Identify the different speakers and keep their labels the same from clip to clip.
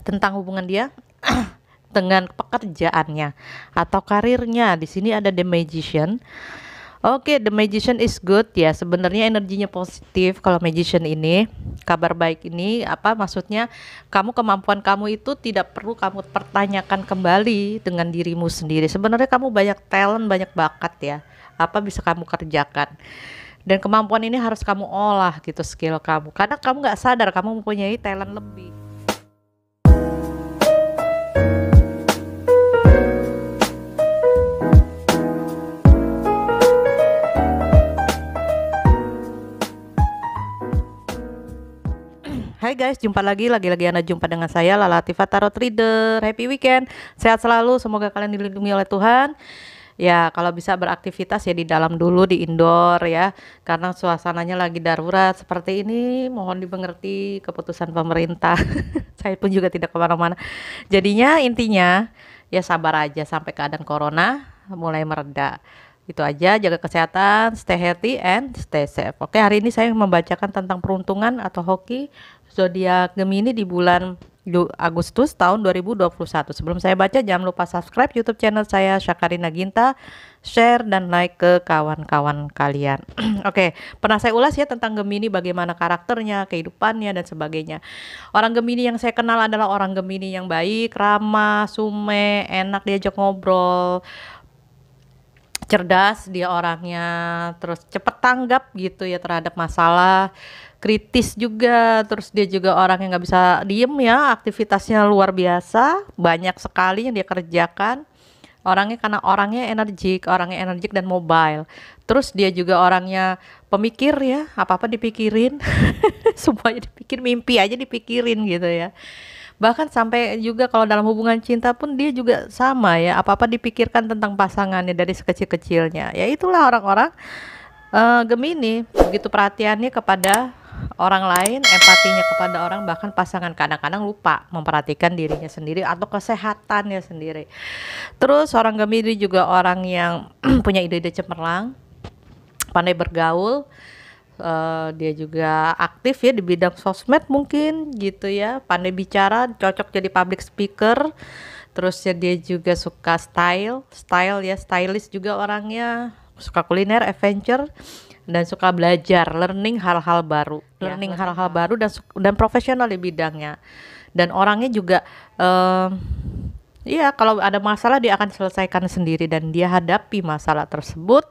Speaker 1: tentang hubungan dia dengan pekerjaannya atau karirnya. Di sini ada The Magician. Oke, The Magician is good ya. Sebenarnya energinya positif kalau Magician ini. Kabar baik ini apa maksudnya? Kemampuan kamu itu tidak perlu kamu pertanyakan kembali dengan dirimu sendiri. Sebenarnya kamu banyak talent, banyak bakat ya. Apa bisa kamu kerjakan? Dan kemampuan ini harus kamu olah gitu, skill kamu. Karena kamu nggak sadar kamu mempunyai talent lebih. Hai guys, jumpa lagi Anda jumpa dengan saya Lala Latifah Tarot Reader. Happy weekend, sehat selalu, semoga kalian dilindungi oleh Tuhan. Ya, kalau bisa beraktivitas ya di dalam dulu, di indoor ya, karena suasananya lagi darurat seperti ini. Mohon dimengerti keputusan pemerintah. Saya pun juga tidak kemana-mana. Jadinya intinya ya sabar aja sampai keadaan corona mulai mereda. Itu aja, jaga kesehatan, stay healthy and stay safe. Oke, hari ini saya membacakan tentang peruntungan atau hoki zodiak Gemini di bulan Agustus tahun 2021. Sebelum saya baca, jangan lupa subscribe YouTube channel saya Syakarina Ginta, share dan like ke kawan-kawan kalian. Oke, pernah saya ulas ya tentang Gemini, bagaimana karakternya, kehidupannya dan sebagainya. Orang Gemini yang saya kenal adalah orang Gemini yang baik, ramah, sume, enak diajak ngobrol, cerdas dia orangnya, terus cepet tanggap gitu ya terhadap masalah, kritis juga, terus dia juga orang yang nggak bisa diem ya, aktivitasnya luar biasa, banyak sekali yang dia kerjakan. Karena orangnya energik dan mobile. Terus dia juga orangnya pemikir ya, apa-apa dipikirin, semuanya dipikir, mimpi aja dipikirin gitu ya. Bahkan sampai juga kalau dalam hubungan cinta pun dia juga sama ya, apa-apa dipikirkan tentang pasangannya dari sekecil-kecilnya. Ya itulah orang-orang Gemini, begitu perhatiannya kepada orang lain, empatinya kepada orang, bahkan pasangan. Kadang-kadang lupa memperhatikan dirinya sendiri atau kesehatannya sendiri. Terus orang Gemini juga orang yang punya ide-ide cemerlang, pandai bergaul. Dia juga aktif ya di bidang sosmed mungkin gitu ya, pandai bicara, cocok jadi public speaker. Terus ya dia juga suka style ya, stylish juga orangnya, suka kuliner, adventure, dan suka belajar, learning hal-hal baru, dan profesional di bidangnya. Dan orangnya juga iya, kalau ada masalah dia akan selesaikan sendiri dan dia hadapi masalah tersebut.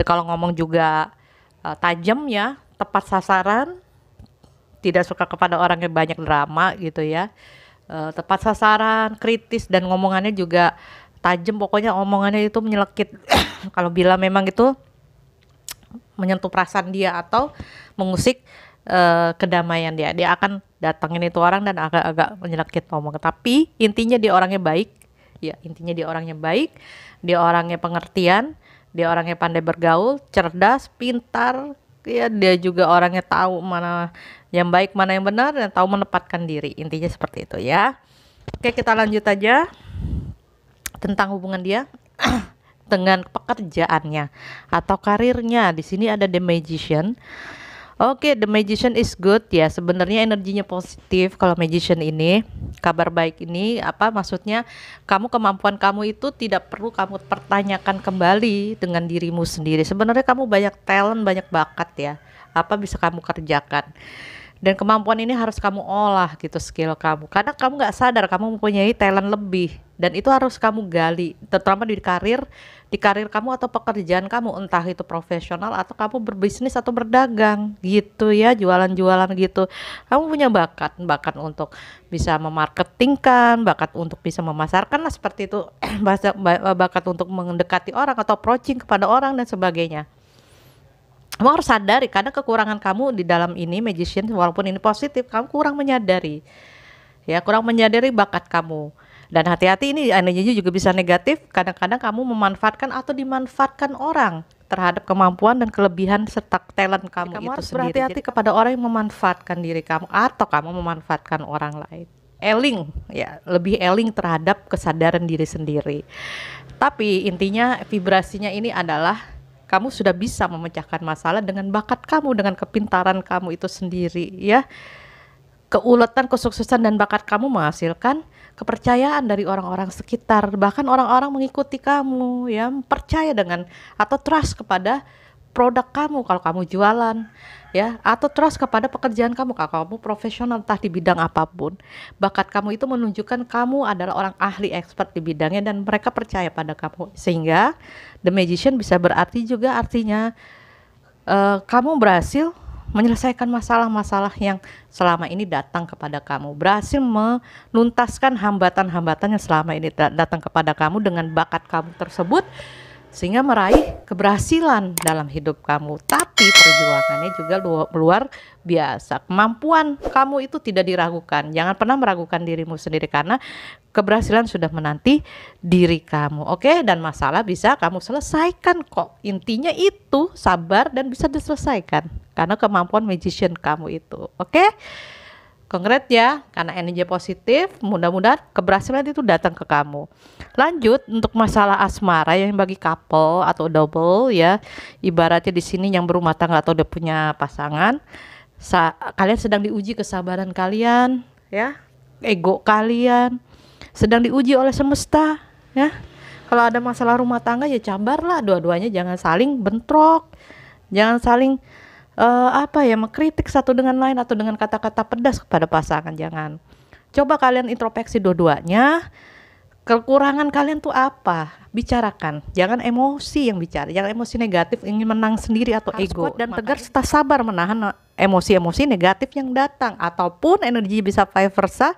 Speaker 1: Kalau ngomong juga tajam ya, tepat sasaran, tidak suka kepada orang yang banyak drama gitu ya. Tepat sasaran, kritis, dan ngomongannya juga tajam, pokoknya omongannya itu menyelekit. Kalau bila memang itu menyentuh perasaan dia atau mengusik kedamaian dia akan datangin itu orang dan agak-agak menyelekit ngomong. Tapi intinya dia orangnya baik ya, dia orangnya pengertian, dia orangnya pandai bergaul, cerdas, pintar ya. Dia juga orangnya tahu mana yang baik, mana yang benar, dan tahu menempatkan diri. Intinya seperti itu ya. Oke, kita lanjut aja tentang hubungan dia dengan pekerjaannya atau karirnya. Di sini ada The Magician. Oke, The Magician is good ya. Sebenarnya energinya positif kalau Magician ini. Kabar baik ini apa maksudnya? Kemampuan kamu itu tidak perlu kamu pertanyakan kembali dengan dirimu sendiri. Sebenarnya kamu banyak talent, banyak bakat ya. Apa bisa kamu kerjakan? Dan kemampuan ini harus kamu olah gitu, skill kamu. Karena kamu nggak sadar kamu mempunyai talent lebih, dan itu harus kamu gali, terutama di karir kamu atau pekerjaan kamu, entah itu profesional atau kamu berbisnis atau berdagang gitu ya, jualan-jualan gitu. Kamu punya bakat untuk bisa memarketingkan, bakat untuk bisa memasarkan lah seperti itu, bakat untuk mendekati orang atau approaching kepada orang dan sebagainya. Kamu harus sadari karena kekurangan kamu di dalam ini Magician, walaupun ini positif, kamu kurang menyadari bakat kamu. Dan hati-hati, ini energinya juga bisa negatif. Kadang-kadang kamu memanfaatkan atau dimanfaatkan orang terhadap kemampuan dan kelebihan serta talent kamu. Kamu itu harus sendiri. Berhati-hati kepada orang yang memanfaatkan diri kamu atau kamu memanfaatkan orang lain. Lebih eling terhadap kesadaran diri sendiri. Tapi intinya vibrasinya ini adalah kamu sudah bisa memecahkan masalah dengan bakat kamu, dengan kepintaran kamu itu sendiri ya. keuletan, kesuksesan dan bakat kamu menghasilkan kepercayaan dari orang-orang sekitar, bahkan orang-orang mengikuti kamu, ya, percaya dengan atau trust kepada produk kamu kalau kamu jualan, ya, atau trust kepada pekerjaan kamu kalau kamu profesional entah di bidang apapun. Bakat kamu itu menunjukkan kamu adalah orang ahli expert di bidangnya dan mereka percaya pada kamu, sehingga the magician bisa berarti juga artinya kamu berhasil menyelesaikan masalah-masalah yang selama ini datang kepada kamu, berhasil menuntaskan hambatan-hambatan yang selama ini datang kepada kamu dengan bakat kamu tersebut, sehingga meraih keberhasilan dalam hidup kamu. Tapi perjuangannya juga luar biasa. Kemampuan kamu itu tidak diragukan. Jangan pernah meragukan dirimu sendiri karena keberhasilan sudah menanti diri kamu. Oke, dan masalah bisa kamu selesaikan kok. Intinya itu sabar dan bisa diselesaikan karena kemampuan magician kamu itu. Oke? Congrats ya, karena energi positif, mudah-mudahan keberhasilan itu datang ke kamu. Lanjut untuk masalah asmara yang bagi couple atau double, ya, ibaratnya di sini yang berumah tangga atau udah punya pasangan, kalian sedang diuji kesabaran kalian, ya, ego kalian sedang diuji oleh semesta, ya. Kalau ada masalah rumah tangga ya cabarlah dua-duanya, jangan saling bentrok, jangan saling mengkritik satu dengan lain atau dengan kata-kata pedas kepada pasangan. Jangan. Coba kalian introspeksi dua-duanya, kekurangan kalian tuh apa, bicarakan. Jangan emosi yang bicara, jangan emosi negatif ingin menang sendiri atau ego. Kuat dan tegar serta sabar menahan emosi-emosi negatif yang datang, ataupun energi bisa vice versa.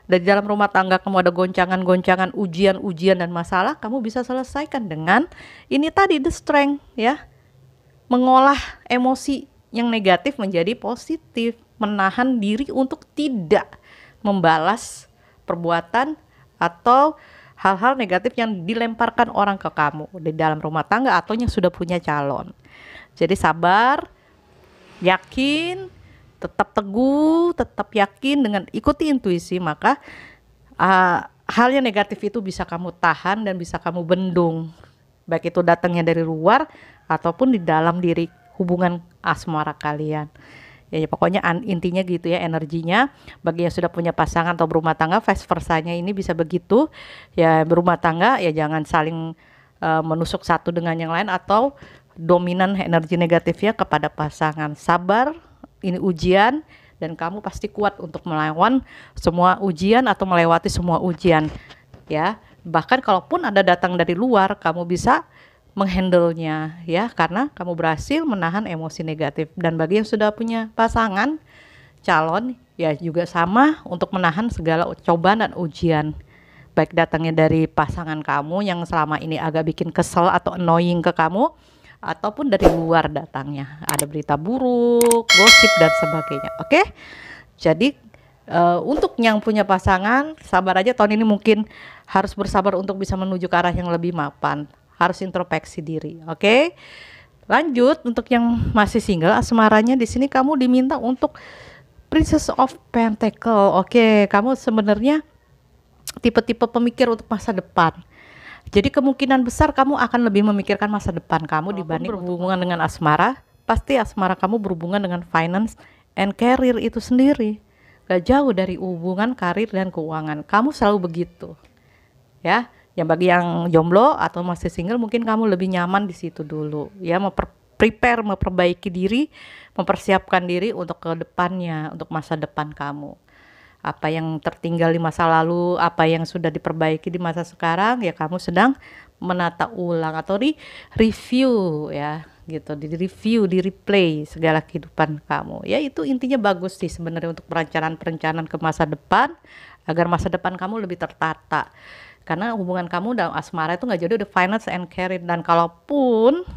Speaker 1: Dari dalam rumah tangga kamu ada goncangan-goncangan, ujian-ujian dan masalah, kamu bisa selesaikan dengan ini tadi, the strength, ya, mengolah emosi yang negatif menjadi positif, menahan diri untuk tidak membalas perbuatan atau hal-hal negatif yang dilemparkan orang ke kamu di dalam rumah tangga atau yang sudah punya calon. Jadi sabar, yakin, tetap teguh, tetap yakin dengan ikuti intuisi, maka hal yang negatif itu bisa kamu tahan dan bisa kamu bendung, baik itu datangnya dari luar ataupun di dalam diri hubungan asmara kalian. Ya, pokoknya intinya gitu ya, energinya bagi yang sudah punya pasangan atau berumah tangga, vice versanya ini bisa begitu ya. Berumah tangga ya jangan saling menusuk satu dengan yang lain atau dominan energi negatifnya kepada pasangan. Sabar, ini ujian dan kamu pasti kuat untuk melawan semua ujian atau melewati semua ujian, ya. Bahkan kalaupun ada datang dari luar, kamu bisa menghandle-nya, ya, karena kamu berhasil menahan emosi negatif. Dan bagi yang sudah punya pasangan calon ya juga sama untuk menahan segala cobaan dan ujian, baik datangnya dari pasangan kamu yang selama ini agak bikin kesel atau annoying ke kamu, ataupun dari luar datangnya ada berita buruk, gosip dan sebagainya. Oke, jadi untuk yang punya pasangan, sabar aja, tahun ini mungkin harus bersabar untuk bisa menuju ke arah yang lebih mapan. Harus introspeksi diri, oke? Lanjut untuk yang masih single, asmaranya di sini kamu diminta untuk Princess of Pentacle. Oke, kamu sebenarnya tipe-tipe pemikir untuk masa depan. Jadi kemungkinan besar kamu akan lebih memikirkan masa depan kamu dibanding berhubungan dengan asmara. Pasti asmara kamu berhubungan dengan finance and career itu sendiri. Gak jauh dari hubungan karir dan keuangan. Kamu selalu begitu, ya. Yang bagi yang jomblo atau masih single mungkin kamu lebih nyaman di situ dulu, ya, memperbaiki diri, mempersiapkan diri untuk ke depannya, untuk masa depan kamu. Apa yang tertinggal di masa lalu, apa yang sudah diperbaiki di masa sekarang, ya kamu sedang menata ulang atau review, ya, gitu, di replay segala kehidupan kamu. Ya, itu intinya bagus sih sebenarnya untuk perencanaan ke masa depan agar masa depan kamu lebih tertata. Karena hubungan kamu dalam asmara itu nggak jauh dari finance and career. Dan kalaupun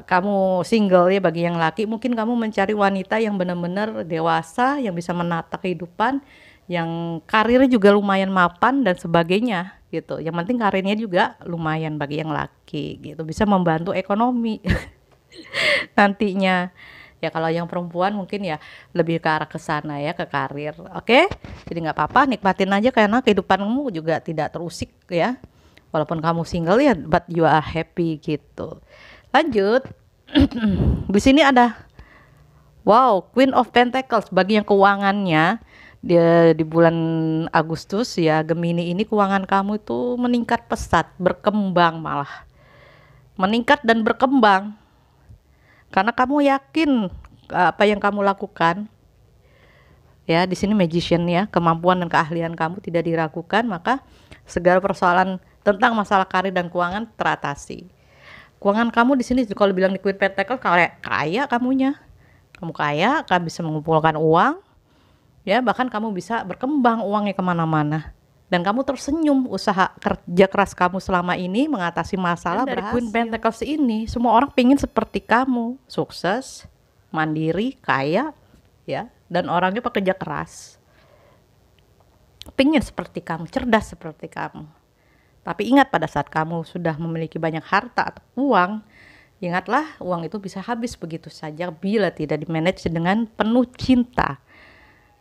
Speaker 1: kamu single, ya, bagi yang laki mungkin kamu mencari wanita yang benar-benar dewasa, yang bisa menata kehidupan, yang karirnya juga lumayan mapan dan sebagainya gitu. Yang penting karirnya juga lumayan bagi yang laki gitu, bisa membantu ekonomi nantinya. Ya kalau yang perempuan mungkin ya lebih ke arah ke sana, ya, ke karir. Oke? Jadi nggak apa-apa, nikmatin aja karena kehidupanmu juga tidak terusik, ya. Walaupun kamu single, ya, but you are happy gitu. Lanjut. Di sini ada Wow, Queen of Pentacles bagi yang keuangannya dia di bulan Agustus ya, Gemini ini keuangan kamu itu meningkat pesat, berkembang malah. Meningkat dan berkembang karena kamu yakin apa yang kamu lakukan. Ya, di sini magician ya, kemampuan dan keahlian kamu tidak diragukan, maka segala persoalan tentang masalah karir dan keuangan teratasi. Keuangan kamu di sini kalau bilang di Queen Pentacles kaya kamunya. Kamu kaya, kamu bisa mengumpulkan uang, ya bahkan kamu bisa berkembang uangnya kemana-mana. Dan kamu tersenyum usaha kerja keras kamu selama ini mengatasi masalah. Dan dari Queen Pentacles ini, semua orang pingin seperti kamu, sukses, mandiri, kaya, ya, dan orangnya pekerja keras. Pingin seperti kamu, cerdas seperti kamu. Tapi ingat pada saat kamu sudah memiliki banyak harta atau uang, ingatlah uang itu bisa habis begitu saja bila tidak dimanage dengan penuh cinta.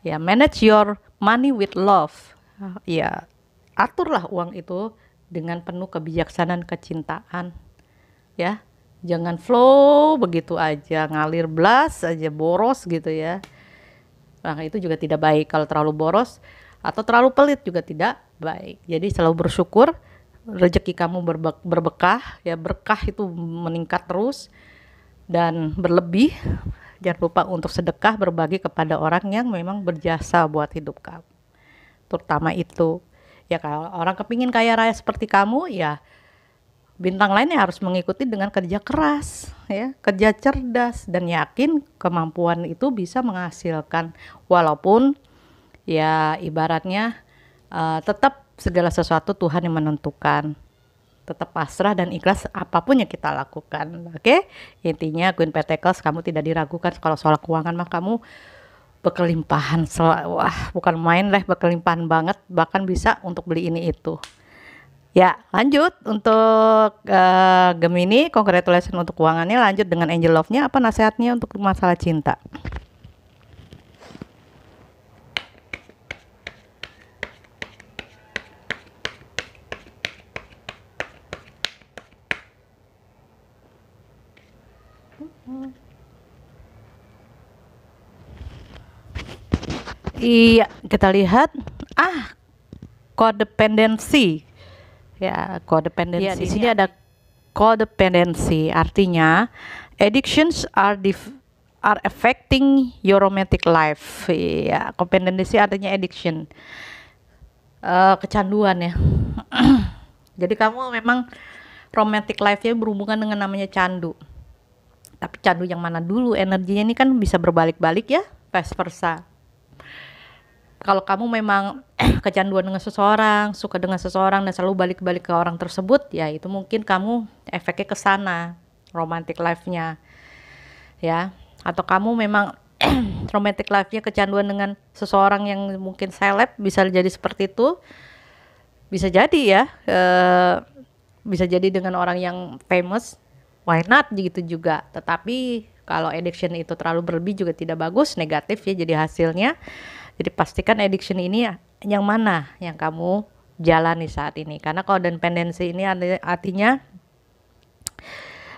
Speaker 1: Ya, manage your money with love. Ya, aturlah uang itu dengan penuh kebijaksanaan, kecintaan. Ya, jangan flow begitu aja, ngalir blas aja, boros gitu ya. Nah, itu juga tidak baik. Kalau terlalu boros atau terlalu pelit juga tidak baik. Jadi selalu bersyukur, rezeki kamu berbekah, ya berkah itu meningkat terus dan berlebih. Jangan lupa untuk sedekah, berbagi kepada orang yang memang berjasa buat hidup kamu. Terutama itu. Ya kalau orang kepingin kaya raya seperti kamu, ya bintang lainnya harus mengikuti dengan kerja keras, ya, kerja cerdas dan yakin kemampuan itu bisa menghasilkan, walaupun ya ibaratnya tetap segala sesuatu Tuhan yang menentukan. Tetap pasrah dan ikhlas apapun yang kita lakukan. Oke? Intinya Queen Pentacles, kamu tidak diragukan kalau soal keuangan mah kamu berkelimpahan. Wah, bukan main lah, berkelimpahan banget, bahkan bisa untuk beli ini itu. Ya, lanjut untuk Gemini, congratulations untuk keuangannya. Lanjut dengan Angel Love-nya, apa nasihatnya untuk masalah cinta? Iya, kita lihat codependency. Ya, codependency. Ya, di sini ada codependency, artinya addictions are affecting your romantic life. Ya, codependency artinya addiction. Kecanduan ya. Jadi kamu memang romantic life-nya berhubungan dengan namanya candu. Tapi candu yang mana dulu? Energinya ini kan bisa berbalik-balik ya, vice versa. Kalau kamu memang kecanduan dengan seseorang, suka dengan seseorang dan selalu balik-balik ke orang tersebut, ya itu mungkin kamu efeknya ke sana, romantic life-nya. Ya, atau kamu memang romantic life-nya kecanduan dengan seseorang yang mungkin seleb, bisa jadi seperti itu. Bisa jadi ya, bisa jadi dengan orang yang famous, why not gitu juga. Tetapi kalau addiction itu terlalu berlebih juga tidak bagus, negatif ya jadi hasilnya. Jadi pastikan addiction ini yang mana yang kamu jalani saat ini. Karena codependency ini artinya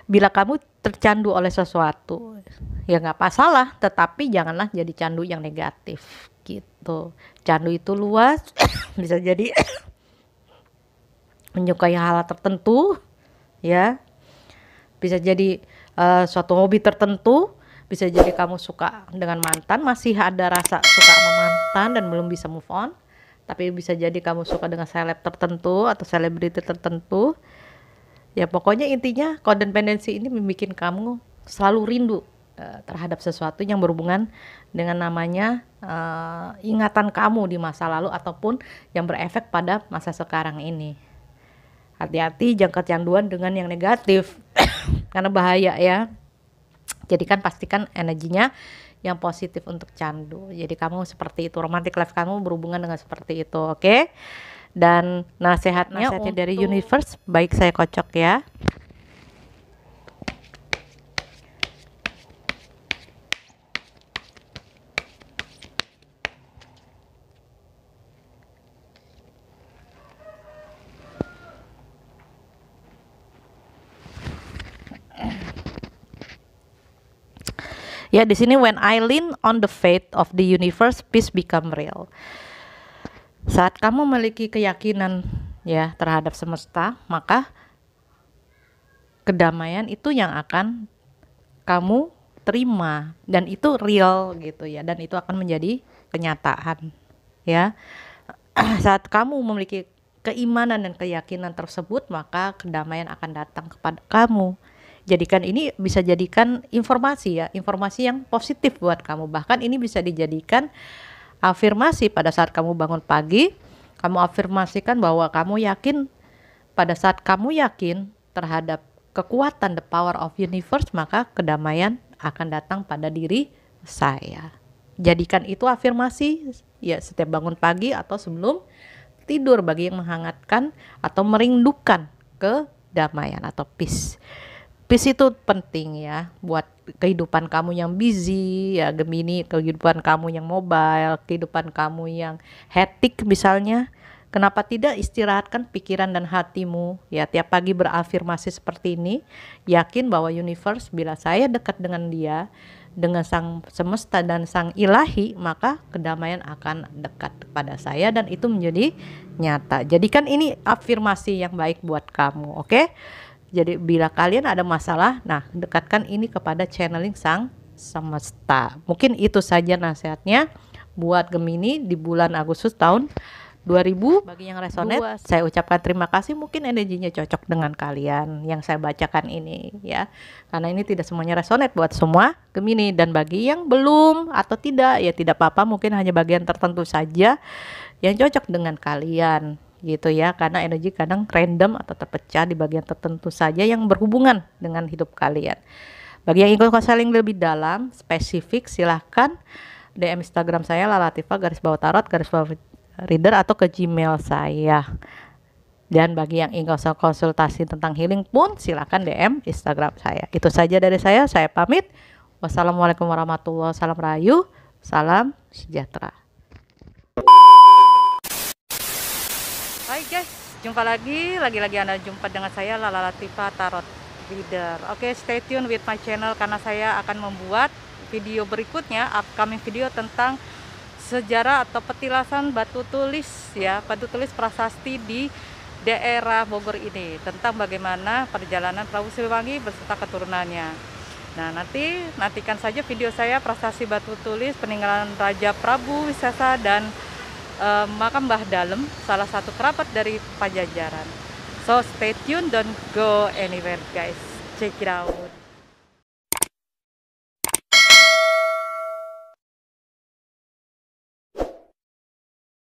Speaker 1: bila kamu tercandu oleh sesuatu, ya nggak masalah, tetapi janganlah jadi candu yang negatif gitu. Candu itu luas, bisa jadi menyukai hal tertentu, ya, bisa jadi suatu hobi tertentu. Bisa jadi kamu suka dengan mantan, masih ada rasa suka sama mantan dan belum bisa move on. Tapi bisa jadi kamu suka dengan seleb tertentu atau selebriti tertentu. Ya pokoknya intinya codependency ini membuat kamu selalu rindu terhadap sesuatu yang berhubungan dengan namanya ingatan kamu di masa lalu ataupun yang berefek pada masa sekarang ini. Hati-hati jangan kecanduan dengan yang negatif karena bahaya ya. Jadi kan pastikan energinya yang positif untuk candu. Jadi kamu seperti itu, romantic life kamu berhubungan dengan seperti itu, oke? Dan nasihatnya dari universe, baik saya kocok ya. Ya, di sini when I lean on the faith of the universe, peace become real. Saat kamu memiliki keyakinan ya terhadap semesta, maka kedamaian itu yang akan kamu terima dan itu real gitu ya, dan itu akan menjadi kenyataan ya. Saat kamu memiliki keimanan dan keyakinan tersebut, maka kedamaian akan datang kepada kamu. Jadikan ini, bisa jadikan informasi ya, informasi yang positif buat kamu. Bahkan ini bisa dijadikan afirmasi pada saat kamu bangun pagi. Kamu afirmasikan bahwa kamu yakin, pada saat kamu yakin terhadap kekuatan the power of universe, maka kedamaian akan datang pada diri saya. Jadikan itu afirmasi ya setiap bangun pagi atau sebelum tidur bagi yang menghangatkan atau merindukan kedamaian atau peace. Peace itu penting ya buat kehidupan kamu yang busy ya Gemini, kehidupan kamu yang mobile, kehidupan kamu yang hectic misalnya. Kenapa tidak istirahatkan pikiran dan hatimu ya, tiap pagi berafirmasi seperti ini, yakin bahwa universe, bila saya dekat dengan dia, dengan sang semesta dan sang ilahi, maka kedamaian akan dekat kepada saya dan itu menjadi nyata. Jadikan ini afirmasi yang baik buat kamu, oke? Jadi bila kalian ada masalah, nah dekatkan ini kepada channeling sang semesta. Mungkin itu saja nasihatnya buat Gemini di bulan Agustus tahun 2000. Bagi yang resonate, saya ucapkan terima kasih. Mungkin energinya cocok dengan kalian yang saya bacakan ini ya, karena ini tidak semuanya resonate buat semua Gemini. Dan bagi yang belum atau tidak, ya tidak apa-apa, mungkin hanya bagian tertentu saja yang cocok dengan kalian gitu ya, karena energi kadang random atau terpecah di bagian tertentu saja yang berhubungan dengan hidup kalian. Bagi yang ingin konseling lebih dalam, spesifik, silahkan DM Instagram saya lalatifa_tarot_reader atau ke Gmail saya. Dan bagi yang ingin konsultasi tentang healing pun silakan DM Instagram saya. Itu saja dari saya pamit. Wassalamualaikum warahmatullahi wabarakatuh. Salam rahayu, salam sejahtera. Hai guys, jumpa lagi Anda jumpa dengan saya Lala Latifa Tarot Reader. Oke, stay tune with my channel karena saya akan membuat video berikutnya, upcoming video tentang sejarah atau petilasan batu tulis ya, batu tulis prasasti di daerah Bogor ini, tentang bagaimana perjalanan Prabu Siliwangi beserta keturunannya. Nah, nantikan saja video saya prasasti batu tulis peninggalan Raja Prabu Wisesa dan makam Mbah Dalem, salah satu kerabat dari Pajajaran. So stay tuned, don't go anywhere guys, check it out.